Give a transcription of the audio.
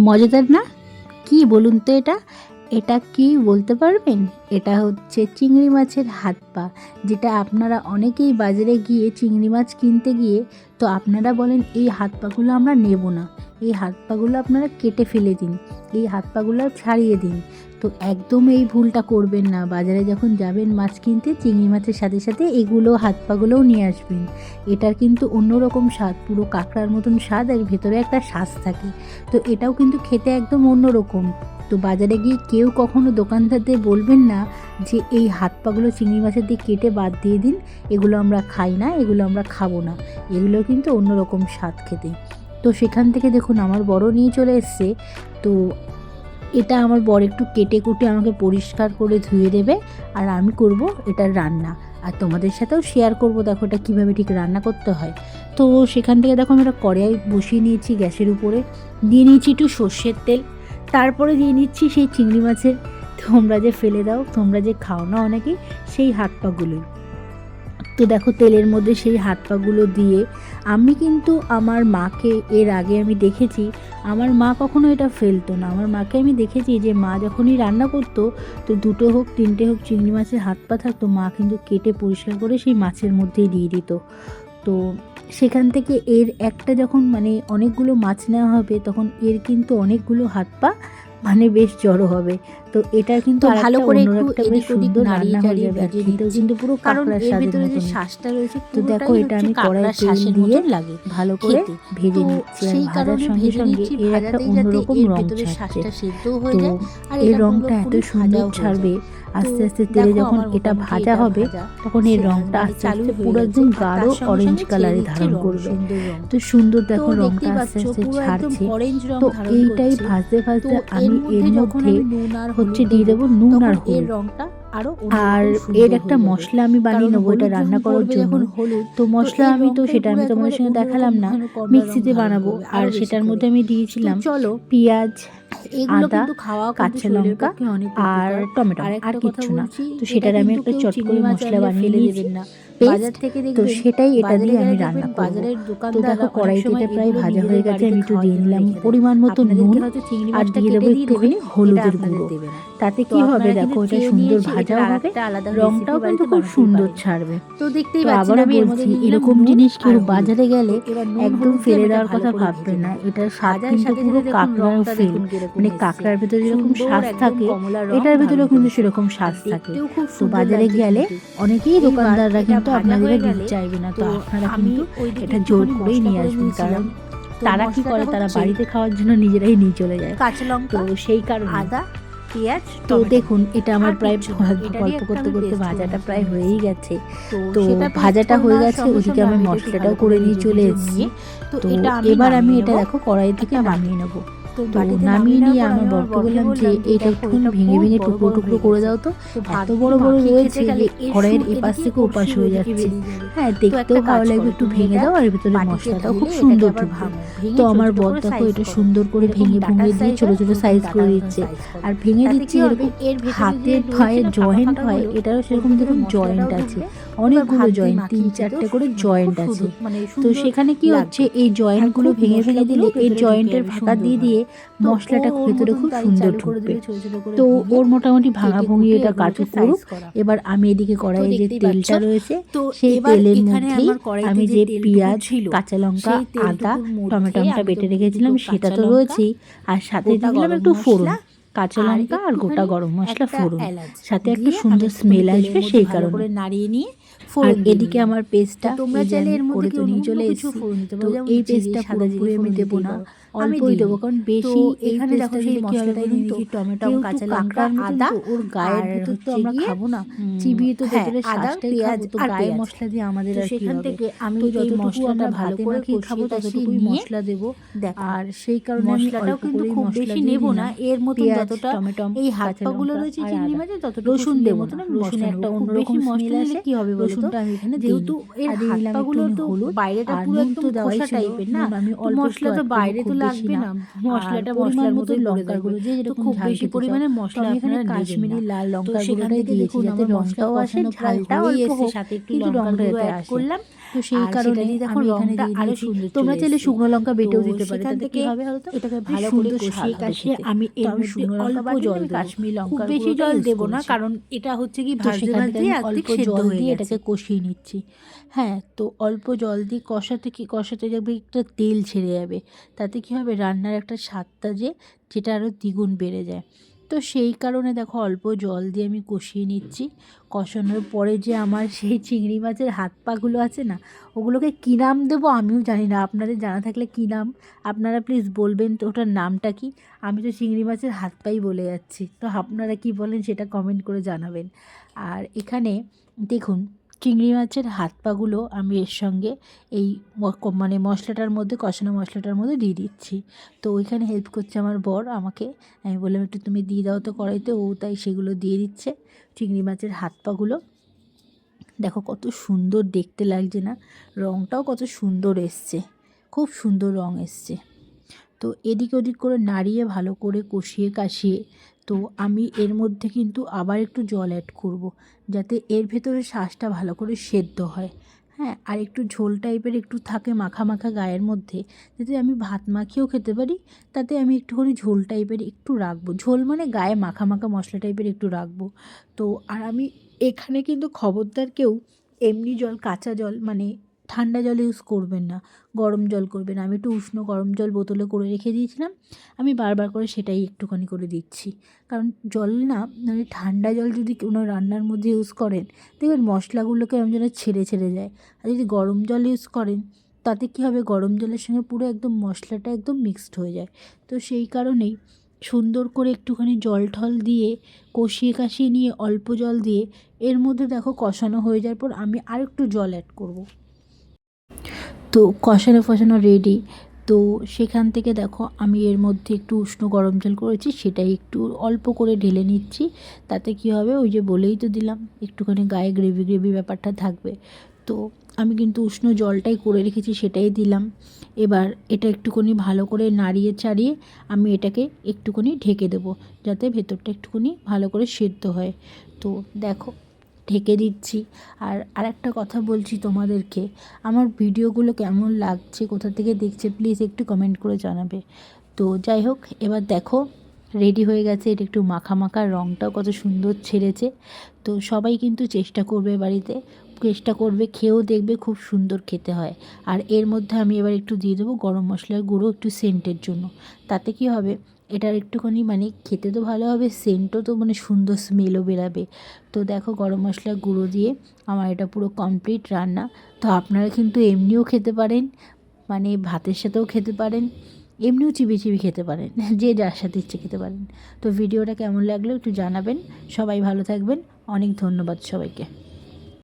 মজাদার না? কি বলুন তো এটা? এটা কি বলতে পারবেন? এটা হচ্ছে চিংড়ি মাছের হাত পা, যেটা আপনারা অনেকেই বাজারে গিয়ে চিংড়ি মাছ কিনতে গিয়ে তো আপনারা বলেন এই হাত পাগুলো আমরা নেব না, এই হাত পাগুলো আপনারা কেটে ফেলে দিন, এই হাত পাগুলো ছাড়িয়ে দিন। তো একদম এই ভুলটা করবেন না। বাজারে যখন যাবেন মাছ কিনতে, চিংড়ি মাছের সাথে সাথে এগুলো হাত পাগুলোও নিয়ে আসবেন। এটার কিন্তু অন্যরকম স্বাদ, পুরো কাঁকড়ার মতন স্বাদ, আর ভেতরে একটা শ্বাস থাকে। তো এটাও কিন্তু খেতে একদম অন্যরকম। তো বাজারে গিয়ে কেউ কখনো দোকানদারদের বলবেন না যে এই হাত পাগুলো চিংড়ি মাছের দিয়ে কেটে বাদ দিয়ে দিন, এগুলো আমরা খাই না, এগুলো আমরা খাবো না। এগুলো কিন্তু অন্যরকম স্বাদ খেতে। তো সেখান থেকে দেখুন আমার বড় নিয়ে চলে এসছে। তো এটা আমার বর একটু কেটে কুটে আমাকে পরিষ্কার করে ধুয়ে দেবে, আর আমি করব এটার রান্না, আর তোমাদের সাথেও শেয়ার করব দেখো এটা কীভাবে ঠিক রান্না করতে হয়। তো সেখান থেকে দেখো আমি একটা কড়াই বসিয়ে নিয়েছি গ্যাসের উপরে, দিয়ে নিয়েছি একটু সর্ষের তেল, তারপরে দিয়ে নিচ্ছি সেই চিংড়ি মাছের, তোমরা যে ফেলে দাও, তোমরা যে খাও না অনেকেই, সেই হাত পাগুলো। তো দেখো তেলের মধ্যে সেই হাত পাগুলো দিয়ে আমি কিন্তু আমার মাকে এর আগে আমি দেখেছি, আমার মা কখনো এটা ফেলতো না। আমার মাকে আমি দেখেছি যে মা যখনই রান্না করতো, তো 2 হোক 3 হোক চিংড়ি মাছের হাত পা থাকতো, মা কিন্তু কেটে পরিষ্কার করে সেই মাছের মধ্যেই দিয়ে দিত। তো সেখান থেকে এর একটা যখন মানে অনেকগুলো মাছ নেওয়া হবে, তখন এর কিন্তু অনেকগুলো হাত পা মানে বেশ জড়ো হবে। তো এটার কিন্তু ভালো করে একটু বেশ সুন্দর রান্না হয়ে যাবে, আর খেতেও কিন্তু পুরো কাঁকড়ার স্বাদের মতো শ্বাসটা রয়েছে। তো দেখো এটা আমি কড়াই তেল দিয়ে ভালো করে ভেজে নিচ্ছি, আর ভাজার সঙ্গে সঙ্গে এর একটা অন্যরকম রং ছাড়ছে। তো এর রংটা এত সুন্দর ছাড়বে, আস্তে আস্তে তেলে যখন এটা ভাজা হবে তখন এর রংটা আস্তে আস্তে পুরো একদম গাঢ় অরেঞ্জ কালারে ধারণ করবে। তো সুন্দর দেখো রংটা আস্তে আস্তে ছাড়ছে। তো এইটাই ভাজতে ভাজতে আমি এর মধ্যে হচ্ছে দিয়ে দেবো নুন আর হলুদ, আর এর একটা মশলা আমি বানিয়ে নেবো এটা রান্না করার জন্য। তো মশলা আমি তো সেটা আমি তোমাদের সঙ্গে দেখালাম না, মিক্সিতে বানাবো। আর সেটার মধ্যে আমি দিয়েছিলাম পেঁয়াজ, আদা, কাঁচা লঙ্কা আর টমেটো, আর কিচ্ছু না। তো সেটার আমি একটা চট করে মশলা বানিয়ে নিয়েছি পেস্ট। তো সেটাই এটা দিয়ে আমি রান্না করবো। তো দেখো কড়াইতে এটা প্রায় ভাজা হয়ে গেছে, আমি একটু দিয়ে নিলাম পরিমাণ মতো নুন, আর দিয়ে দেবো একটুখানি হলুদের গুঁড়ো। তাতে কি হবে দেখো এটা সুন্দর ভাজাও হবে, রংটাও কিন্তু খুব সুন্দর ছাড়বে। তো আবারও বলছি, এরকম জিনিস কেউ বাজারে গেলে একদম ফেলে দেওয়ার কথা ভাববে না। এটার স্বাদ কিন্তু পুরো কাঁকড়ার ফেল, মানে কাঁকড়ার ভেতরে যেরকম শ্বাস থাকে এটার ভেতরেও কিন্তু সেরকম শ্বাস থাকে। তো বাজারে গেলে অনেকেই দোকানদাররা কিন্তু আপনাদের দিতে চাইবে না, তো আপনারা কিন্তু এটা জোর করেই নিয়ে আসবেন। কারণ তারা কি করে, তারা বাড়িতে খাওয়ার জন্য নিজেরাই নিয়ে চলে যায়। কাঁচা লঙ্কা, তো সেই কারণে আদা, পেঁয়াজ। তো দেখুন এটা আমার প্রায় গল্প করতে করতে ভাজাটা প্রায় হয়েই গেছে। তো ভাজাটা হয়ে গেছে, ওদিকে আমি মশলাটাও করে নিয়ে চলে এসেছি। তো এবার আমি এটা দেখো কড়াই থেকে নামিয়ে নেবো। তো নামিয়ে নিয়ে আমার বরকে বললাম যে এটা একটু ভেঙে ভেঙে টুকরো টুকরো করে দাও। তো এত বড় বড় রয়েছে যে কড়াইয়ের এপাশ থেকে ওপাশ হয়ে যাচ্ছে। হ্যাঁ, দেখতেও ভালো লাগবে, একটু ভেঙে দাও, আর ভিতরে মশলাটাও খুব সুন্দর ঢুকবে। তো আমার বর দেখো এটা সুন্দর করে ভেঙে ভেঙে দিয়ে ছোট ছোট সাইজ করে দিচ্ছে, আর ভেঙে দিচ্ছি এরকম হাতের পায়ে জয়েন্ট হয়, এটারও সেরকম দেখুন জয়েন্ট আছে, অনেকগুলো জয়েন্ট, 3-4টে করে জয়েন্ট আছে। তো সেখানে কি হচ্ছে, এই জয়েন্টগুলো ভেঙে ভেঙে দিলে এই জয়েন্টের ফাঁকা দিয়ে দিয়ে মশলাটা ভেতরে খুব সুন্দর ঢুকবে। তো ওর মোটামুটি ভাঙা ভুঙি এটা কাজু করুক। এবার আমি এদিকে কড়াইয়ে যে তেলটা রয়েছে সেই তেলের মধ্যে আমি যে পেঁয়াজ, কাঁচা লঙ্কা, আদা, টমেটোটা বেটে রেখেছিলাম সেটা তো রয়েছেই, আর সাথে দিলাম একটু ফোড়ন, কাঁচা লঙ্কা আর গোটা গরম মশলা ফোড়ন, সাথে একটা সুন্দর স্মেল আসবে সেই কারণে নাড়িয়ে নিয়ে। আর এদিকে আমার পেস্টটা তোমরা চাইলে এর মধ্যে তো নিয়ে চলে এসেছি। তো এই পেস্টটা পুরোপুরি আমি দেবো না, অল্পই দেবো, কারণ বেশি এখানে দেখো সেই মশলাটাই দিয়েছি, টমেটো, কাঁচা লঙ্কা, আদা, ওর গায়ের ভেতর তো আমরা খাবো না, চিবিয়ে তো ভেতরে শ্বাসটাই খাবো, তো গায়ে মশলা দিয়ে আমাদের আর কি হবে। আমি এই মশলাটা ভালো করে খাবো ততটুকুই মশলা দেবো। আর সেই কারণে মশলাটাও কিন্তু খুব বেশি নেব না, এর মতো যতটা এই হাত পাগুলো রয়েছে চিংড়ি মাছের ততটুকু রসুন দেবো না, রসুন একটা অন্যরকম মশলা দিলে কি হবে, রসুনটা আমি এখানে যেহেতু এর হাত পাগুলো তো বাইরেটা পুরো একদম খোসা টাইপের না, আমি মশলা তো বাইরে তো লাগবে না, মশলাটা মশলার মতো লঙ্কাগুলো যে যেরকম খুব বেশি পরিমাণে মশলা এখানে কাশ্মীরি লাল লঙ্কাগুলোটাই দিয়েছি যাতে রংটাও আসে, ঝালটাও অল্প হোক, সাথে একটু লঙ্কার গুঁড়ো অ্যাড করলাম। তো সেই কারণে দেখো এখানে দিয়ে দিয়েছি। তোমরা চাইলে শুকনো লঙ্কা বেটেও দিতে পারো, তাতে কি হবে বলো তো, এটাকে ভালো করে কষিয়ে কাশিয়ে আমি এর মধ্যে অল্প জল দেব, কাশ্মীরি লঙ্কা বেশি জল দেব না, কারণ এটা হচ্ছে কি ভাজতে ভাজতে অল্প জল দিয়ে এটাকে কষিয়ে নিচ্ছি। হ্যাঁ, তো অল্প জল দিয়ে কষাতে যাবে, একটা তেল ছেড়ে যাবে, তাতে কি হবে রান্নার একটা স্বাদটা যেটা আরও দ্বিগুণ বেড়ে যায়। তো সেই কারণে দেখো অল্প জল দিয়ে আমি কষিয়ে নিচ্ছি। কষানোর পরে যে আমার সেই চিংড়ি মাছের হাত পাগুলো আছে না, ওগুলোকে কী নাম দেবো আমিও জানি না, আপনাদের জানা থাকলে কী নাম আপনারা প্লিজ বলবেন তো, ওটার নামটা কি। আমি তো চিংড়ি মাছের হাত পাই বলে যাচ্ছি, তো আপনারা কি বলেন সেটা কমেন্ট করে জানাবেন। আর এখানে দেখুন চিংড়ি মাছের হাত পাগুলো আমি এর সঙ্গে এই মানে মশলাটার মধ্যে, কষানো মশলাটার মধ্যে দিয়ে দিচ্ছি। তো ওইখানে হেল্প করছে আমার বর আমাকে, আমি বললাম একটু তুমি দিয়ে দাও তো কড়াইতে, ও তাই সেগুলো দিয়ে দিচ্ছে চিংড়ি মাছের হাত পাগুলো। দেখো কত সুন্দর দেখতে লাগছে না, রঙটাও কত সুন্দর এসছে, খুব সুন্দর রঙ এসছে। তো এদিক ওদিক করে নাড়িয়ে ভালো করে কষিয়ে কাশিয়ে, তো আমি এর মধ্যে কিন্তু আবার একটু জল অ্যাড করব, যাতে এর ভেতরে শাঁসটা ভালো করে সেদ্ধ হয়। হ্যাঁ, আর একটু ঝোল টাইপের একটু থাকে মাখা মাখা গায়ের মধ্যে, যাতে আমি ভাত মাখিয়েও খেতে পারি, তাতে আমি একটুখানি ঝোল টাইপের একটু রাখবো, ঝোল মানে গায়ে মাখা মাখা মশলা টাইপের একটু রাখবো। তো আর আমি এখানে কিন্তু খবরদার কেউ এমনি জল, কাঁচা জল মানে ঠান্ডা জল ইউজ করবেন না, গরম জল করবেন। আমি একটু উষ্ণ গরম জল বোতলে করে রেখে দিয়েছিলাম, আমি বারবার করে সেটাই একটুখানি করে দিচ্ছি। কারণ জল না, মানে ঠান্ডা জল যদি কোনো রান্নার মধ্যে ইউজ করেন, দেখবেন মশলাগুলোকে এরকম যেন ছেড়ে ছেড়ে যায়। আর যদি গরম জল ইউজ করেন, তাতে কী হবে গরম জলের সঙ্গে পুরো একদম মশলাটা একদম মিক্সড হয়ে যায়। তো সেই কারণেই সুন্দর করে একটুখানি জল ঠল দিয়ে কষিয়ে কাশিয়ে নিয়ে অল্প জল দিয়ে এর মধ্যে দেখো কষানো হয়ে যাওয়ার পর আমি আরেকটু জল অ্যাড করব। তো কষানো রেডি। তো সেখান থেকে দেখো আমি এর মধ্যে একটু উষ্ণ গরম জল করেছি, সেটাই একটু অল্প করে ঢেলে নিচ্ছি। তাতে কি হবে, ওই যে বলেই তো দিলাম একটুখানি গায়ে গ্রেভি গ্রেভি ব্যাপারটা থাকবে। তো আমি কিন্তু উষ্ণ জলটাই করে রেখেছি, সেটাই দিলাম। এবার এটা একটুখানি ভালো করে নাড়িয়ে চাড়িয়ে আমি এটাকে একটুখানি ঢেকে দেবো, যাতে ভেতরটা একটুখানি ভালো করে সেদ্ধ হয়। তো দেখো ঢেকে দিচ্ছি। আর আরেকটা কথা বলছি তোমাদেরকে, আমার ভিডিওগুলো কেমন লাগছে, কোথা থেকে দেখছে প্লিজ একটু কমেন্ট করে জানাবে। তো যাই হোক, এবার দেখো রেডি হয়ে গেছে, এটা একটু মাখা মাখা, রঙটাও কত সুন্দর ছেড়েছে। তো সবাই কিন্তু চেষ্টা করবে, বাড়িতে চেষ্টা করবে, খেয়েও দেখবে খুব সুন্দর খেতে হয়। আর এর মধ্যে আমি এবার একটু দিয়ে দেবো গরম মশলার গুঁড়ো, একটু সেন্টের জন্য। তাতে কি হবে, এটার একটুখানি মানে খেতে তো ভালো হবে, সেন্টও তো মানে সুন্দর স্মেলও বেরাবে। তো দেখো গরম মশলার গুঁড়ো দিয়ে আমার এটা পুরো কমপ্লিট রান্না। তো আপনারা কিন্তু এমনিও খেতে পারেন, মানে ভাতের সাথেও খেতে পারেন, এমনিও চিবিয়ে চিবিয়ে খেতে পারেন, যে যার সাথে ইচ্ছে খেতে পারেন। তো ভিডিওটা কেমন লাগলো একটু জানাবেন। সবাই ভালো থাকবেন, অনেক ধন্যবাদ সবাইকে।